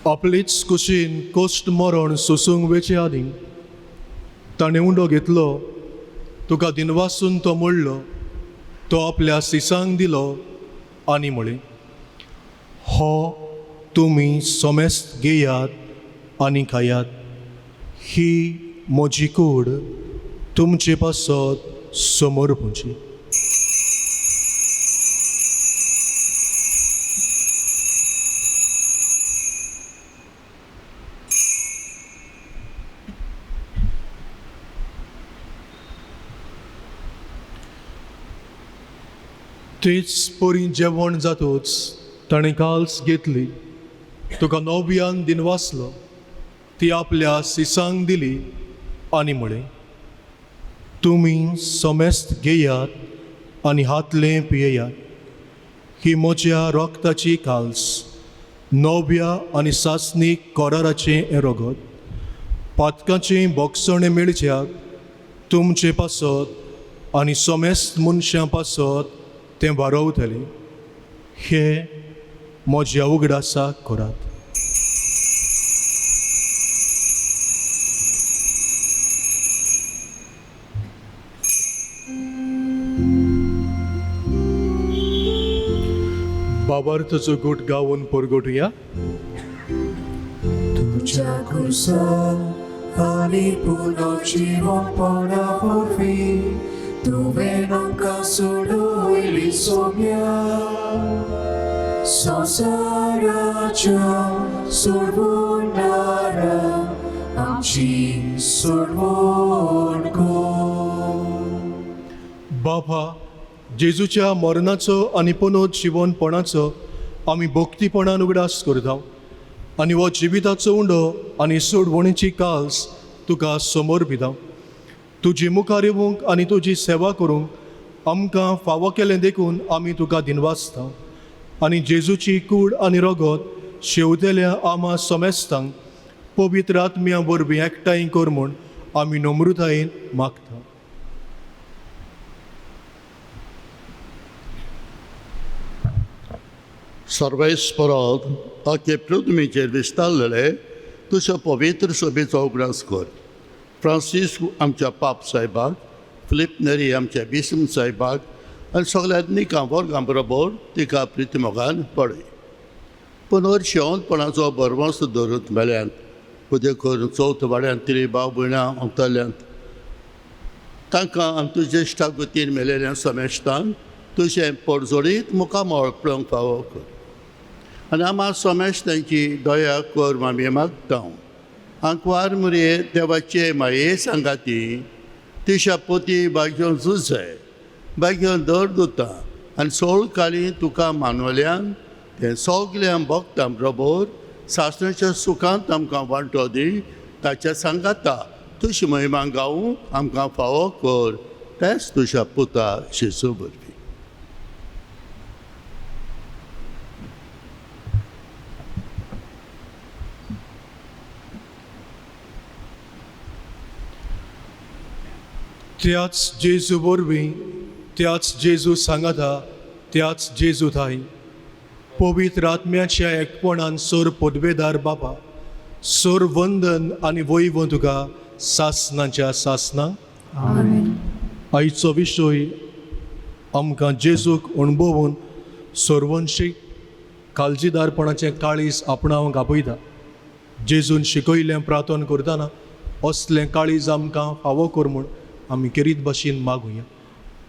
आपलीच कुशीन कोश्ट मरण सोसूंक वेचे आदी ताणें उंडो घेतलो, तुका दिनवासून तो मोडलो, तो आपल्या सिसांक दिलो आनी म्हळें, हो तुमी सोमेस्त घेयात आनी खायात, ही म्हजी कूड तुमचे पासत समर्पूची. तेच पोरी जेवण जातूच ताणें काल्स घेतली, तुका नव्यान दिनवासलो, ती आपल्या सिसांक दिली आनी म्हळें, तुमी सोमेस्त घेयात आनी हातलें पियेयात, ही म्हज्या रोगताची काल्स, नव्या आनी सासनीक कराराचें हें रगत, पातकाचें बोगसणें मेळच्याक तुमचे पासत आनी सोमेस्त मनशां पासत तें वारोवतलें. हे म्हज्या उगडासाक करात. बाबार्थचो गूट गावून परगोटुया. तुझ्या कुर्सा आनी पुनर्जीवनपणा वरवीं तुवें आमकां सोडूयली सोम्या, संवसाराच्या सोडवणारा आमची सोडवण कर. बाबा, जेजूच्या मरणाचो आनी पुनर्जीवनपणाचो आमी भक्तीपणान उगडास करता आनी हो जिविताचो उंडो आनी सोडवणेची काल्स तुका समर्पिता. तुजी मुखार येवंक आनी तुजी सेवा करूंक आमकां फावो केलें देखून आमी तुका दिनवासता आनी जेजूची कूड आनी रगत शेवतेल्या आमा सोमेस्तांक पवित्र आत्म्या वरवीं एकठांय कर म्हूण आमी नम्रतायेन मागता. सर्वेस्पराक आख्खे पृथ्वीचेर विस्तारलेले तुज्या पवित्र सभेचो उगडास कर. फ्रांसीस आमच्या पाप साहेबाक, फिलिप नेरी आमच्या बिस्म साहेबाक आनी सगळ्या निकां वर्गां बरोबर तिका प्रितीमोगान पळय. पुनर्जीवनपणाचो बरवंस धरून मेल्यांत, उदे करून चवथ वाड्यांत तरी भाव भयणां अंतरल्यांत, तांकां आनी तुजे इश्टागतीन मेलेल्या समेस्तांक तुजें परजोडीत मुखामोळ पळोवंक फावो कर. आनी आमा सोमेस्तांची दया कर आमी मागता. आंकवार मुरे देवाचे माये सांगाती तिच्या पोती बाग्योन झुजाय, बाग्योन दर दोता आनी सोळ काळी तुका मानवल्यान तें सगल्या भक्तां बरोबर सासणाच्या सुखांत आमकां वांटो दी. ताच्या सांगाता तुजी महिमा गावूंक आमकां फावो कर. तेच तुज्या पुता जेजू वरवीं. त्याच जेजू वरवीं, त्याच जेजू सांगाता, त्याच जेजू थाय पवित्र आत्म्याच्या एकपणान सोर पदवेदार बाबा, सोर वंदन आनी वैभव तुका सासनाच्या सासना. आयचो विशय आमकां जेजूक अणभवून सर्वंशीक काळजीदारपणाचें काळीज आपणावंक आपयता. जेजून शिकयलें प्रार्थना करतना असलें काळीज आमकां फावो कर म्हूण आमी केरीत भाशेन मागुया.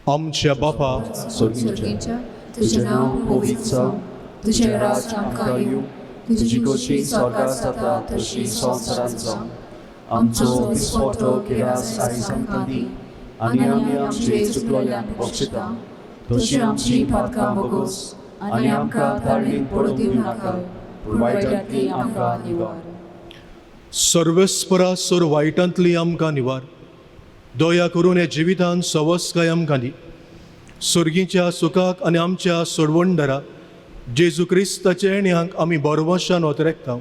आमच्या बापा सुर्गीच्या तुझें नांव पवित्र जावं तुझें राज आमकां येवं तुजी कशी स्वर्गांत जाता तशी संवसारांत जावं आमचो दिसपट्टो गिरास आयज आमकां दी आनी आमी आमचे चुकलोल्यांक बक्षिता तशी आमची पातकां बोगोस आनी आमकां ताळणेंत पडूं दिवं नाका पूण वायटांतली आमकां निवार सर्वेस्परा सोर वायटांतली आमकां निवार दया करून हे जिवितांत सवस्काय आमकां दी सुर्गीच्या सुखाक आनी आमच्या सोडवणदारा जेजू क्रिस्ताच्या येण्याक आमी बरवशान ओतरेकता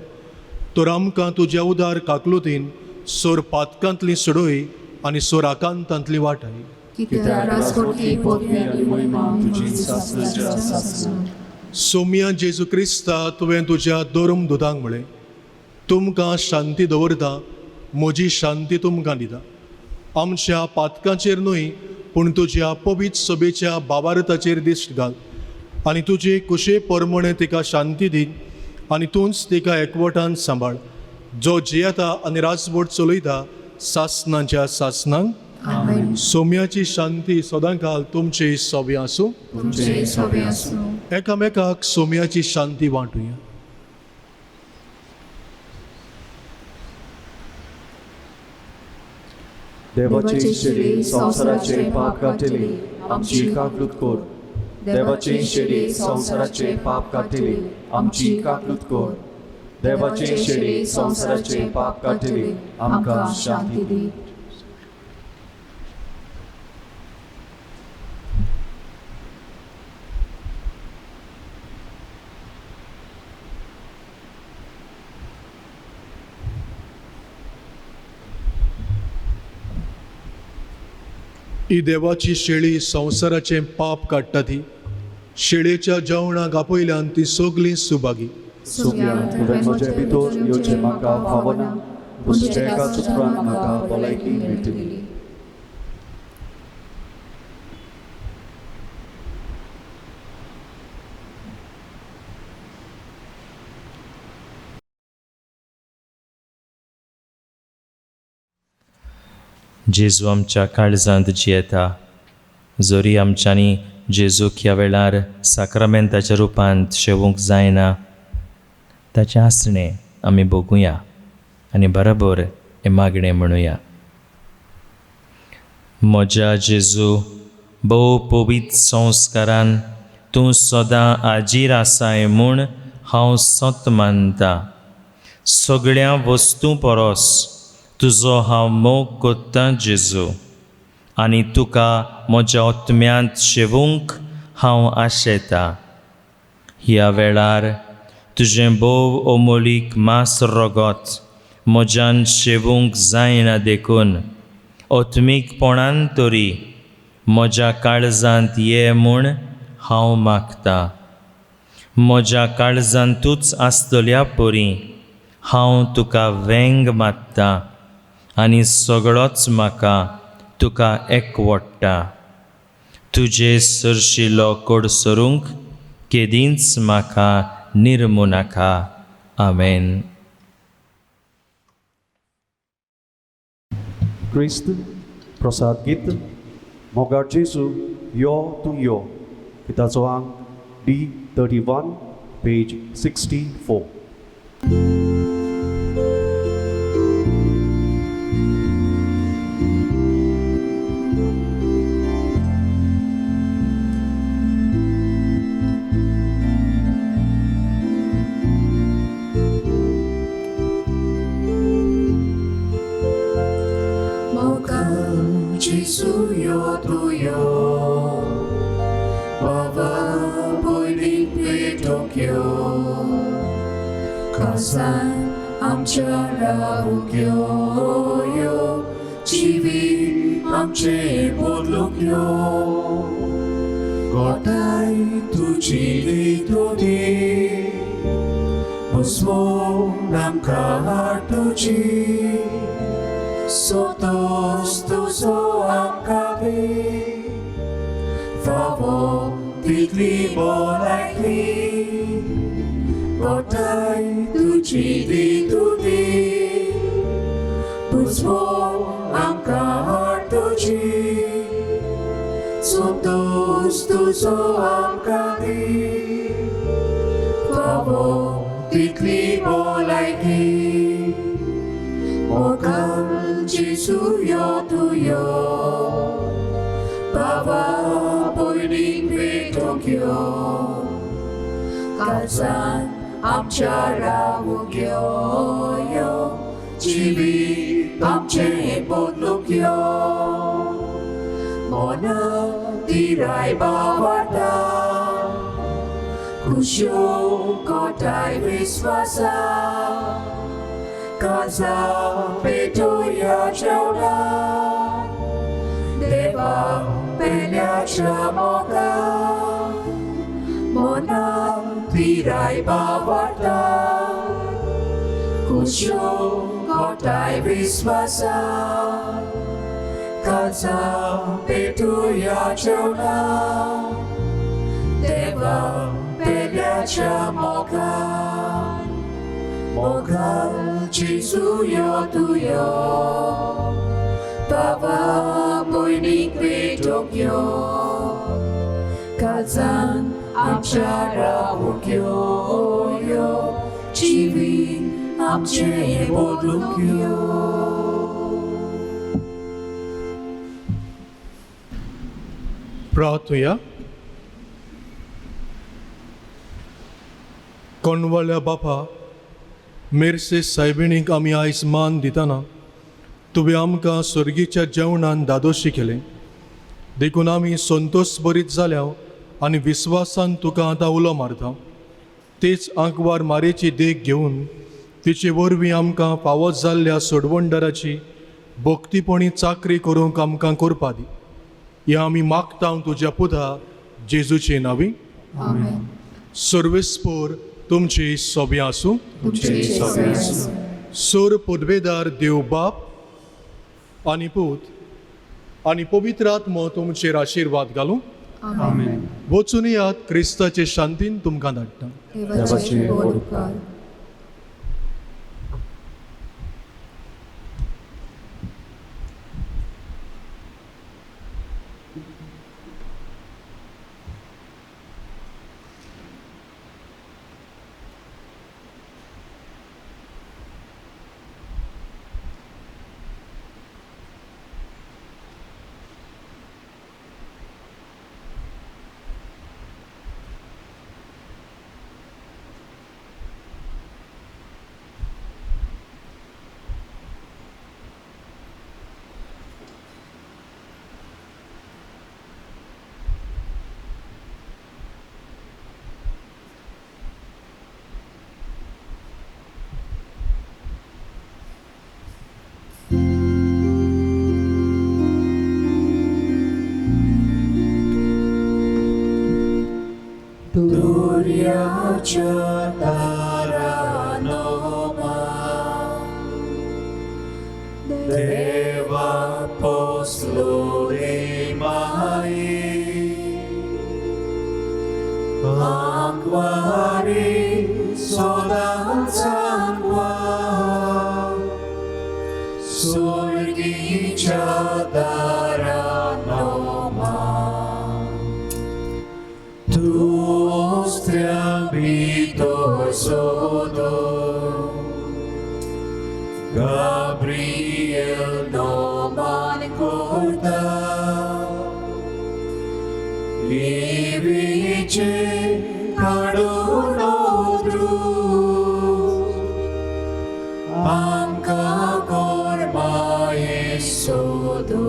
तर आमकां तुज्या उदार काकलुतीन सोर पातकांतली सोडोय आनी सोर आकांतांतली वाटाय कित्याक राजकोटली पोरवी आनी महिमा तुजी सासणाच्या सासणां सोम्या जेजू क्रिस्ता तुवें तुज्या दोरम दुदांक म्हळें तुमकां शांती दवरता म्हजी शांती तुमकां दिता आमच्या पातकांचेर न्हय पूण तुज्या पवित्र सभेच्या बाबारताचेर दिश्ट घाल आनी तुजे कुशे परमणे तिका शांती दी आनी तूंच तिका एकवटान सांबाळ जो जियेता आनी राजवट चलयता सासणांच्या सासणांक सोम्याची शांती सदांकाल तुमचे सोबे आसूं तुमचे सोबे आसूं एकामेकाक सोम्याची शांती वांटुया देवाचे शेडे संवसाराचे पाप काटिले आमची काकलूत कोर देवाचे शेडे संवसाराचे पाप काटिले आमची काकलूत कोर देवाचे शेडे संवसाराचे पाप काटिले आमकां शांती दी ही देवाची शेळी संवसाराचे पाप काडटा ती शेळेच्या जेवणाक आपयल्यान ती सगळीं सुभागी सोम्या तुवें म्हजे भितर येवचें म्हाका फावना पूण तुज्या एका उतरान म्हाका भलायकी मेळटली जेजू आमच्या काळजांत जियेता जोरी आमच्यांनी जेजूक ह्या वेळार साक्रामेंताच्या रुपांत शेवूंक जायना ताचें आसणें आमी बगुया आनी बरोबर हें मागणें म्हणुया म्हज्या जेजू भोव पवित्र संस्कारान तूं सदां आजीर आसाय म्हूण हांव सत मानता सगळ्या वस्तू परस तुजो हांव मोग कोत्ता जेजू आनी तुका म्हज्या आत्म्यांत शेवूंक हांव आशेता ह्या वेळार तुजें भोव अमोलीक मास रगत म्हज्यान शेवूंक जायना देखून आत्मीकपणान तरी म्हज्या काळजांत ये म्हूण हांव मागतां म्हज्या काळजांतूच आसतल्या परी हांव तुका वेंग मात्तां आनी सगळोच म्हाका तुका एकवडटा तुजे सरशिलो कोडसरूंक केदींच म्हाका निर्मू नाका आमेन Cristo, प्रसाद गीत मोगार जेजू यो तूं यो किताचो अंक D31 page 64 Jesu yo tu yo Baba boydin pe Tokyo Kasan amcha raukyo yo Chivi amche bodlokyo Gotai tuji litodi Musmo namka tuji Sotos tuzo amkabi Favo titli bolakli Gotai tuji ditudi Pusmo amka tuji Sotos तुजो आमकां दी फावो तितली भलायकी मोगाल जेजू यो तुयो बाबा भयणीक भेटोंक यो काळजान आमच्या रावूंक यो जिवीत आमचें बदलूंक यो मोना तिराय बावार्ता खुश्यो कोटाय विस्वासा काळजा पेटोया जेवणा देवा पेल्याच्या मोगान मोना तिराय बावार्ता खुश्यो कोटाय विस्वासा काळजा पेटोया जेवणा देवा पेल्याच्या मोगान मोगाल जेजू यो तुयो बाबा भयणीक भेटोंक यो काळजान आमच्या रावूंक यो जिवीत आमचें बदलूंक यो प्रार्थुया. कोणवल्या बापा मेरसे सायबिणीक आमी आयज मान दितना तुवें आमकां स्वर्गीच्या जेवणान दादोशी केलें देखून आमी संतोश भरीत जाल्या आनी विस्वासान तुका आतां उलो मारता. तेच आंकवार मारेची देख घेवन तिचे वरवीं आमकां फावो जाल्ल्या सोडवणदाराची भक्तीपणी चाकरी करूंक आमकां करपा दी. हें आमी मागता तुज्या पुता जेजूचे नांवी. सर्वेस्पोर तुमची सोबी आसूं. सोर पदवेदार देव बाप आनी पूत आनी पवित्र आत्मो तुमचेर आशिर्वाद घालूं. वचून यात क्रिस्ताचे शांतीन तुमकां धाडटा. देवाचे बरे उपकार. Duryacha taranoma Deva poslure mai Angwari sodan sangwa Surgicha taranoma Tu Vitor sodo Gabriel no manicorda Ivice cadunodru Anca cormae sodo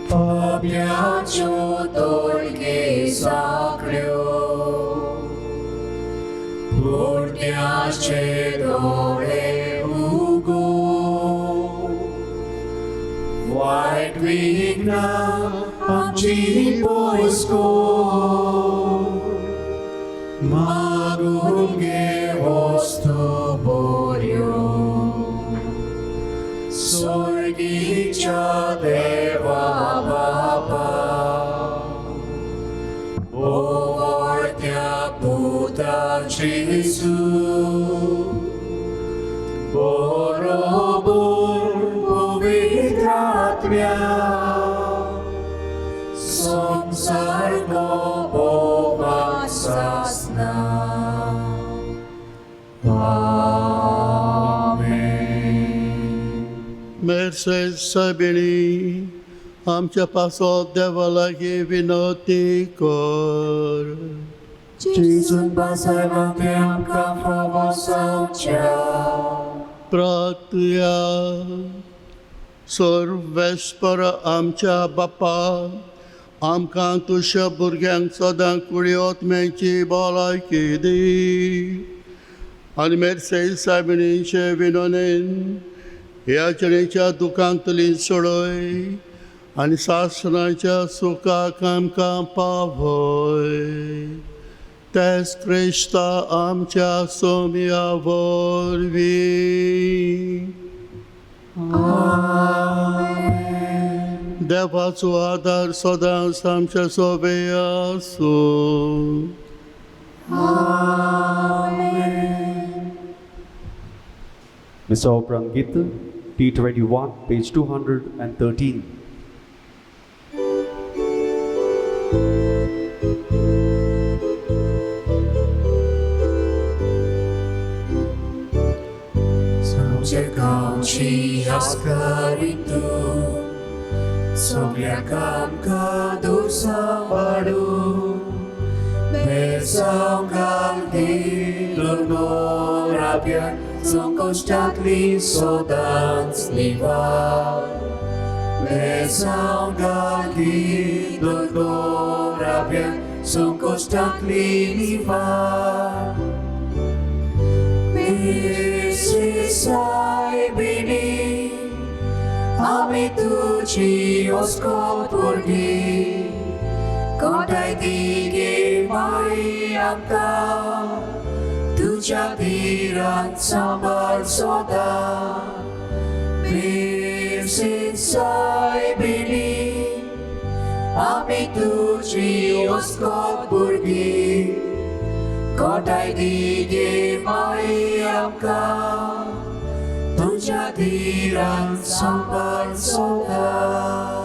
Pabiacio dolge sacrio Urdiace dole ugo White vigna amci poisco Magumge vosto borio Sorgicia deva baba O vortea puta Gesù Borobor povitratmia सायबिणी आमच्या पासत देवा लागीं विनोती कर. Jesun basaila te amka provosancia. प्रार्थया सर्वेस्पर आमच्या बापा आमकां तुज्या भुरग्यांक सदां कुडीवत मेळची भलायकी दी आनी मेर्सेस सायबिणीचे विनोनेन ह्या जिणेच्या दुखांतली सोडय आनी सासणाच्या सुखाक आमकां पावय. तेच क्रिस्ता आमच्या सोम्या वरवीं. देवाचो आदार सदांच आमच्या सोबे आसूं. Mr. Prangita, T21, page 213. Ci askaritu Sogliakam kadusa padu Besam galdi Lornorabia Zonkostatli sodans liva Besam galdi Lornorabia Zonkostatli liva Saibini, ami tuci oskot porgi, kodai dige mai amka, tuja diran sambar soda, mirsin saibini, ami tuci oskot porgi, kodai dige mai amka. Tuja diran sambar soda.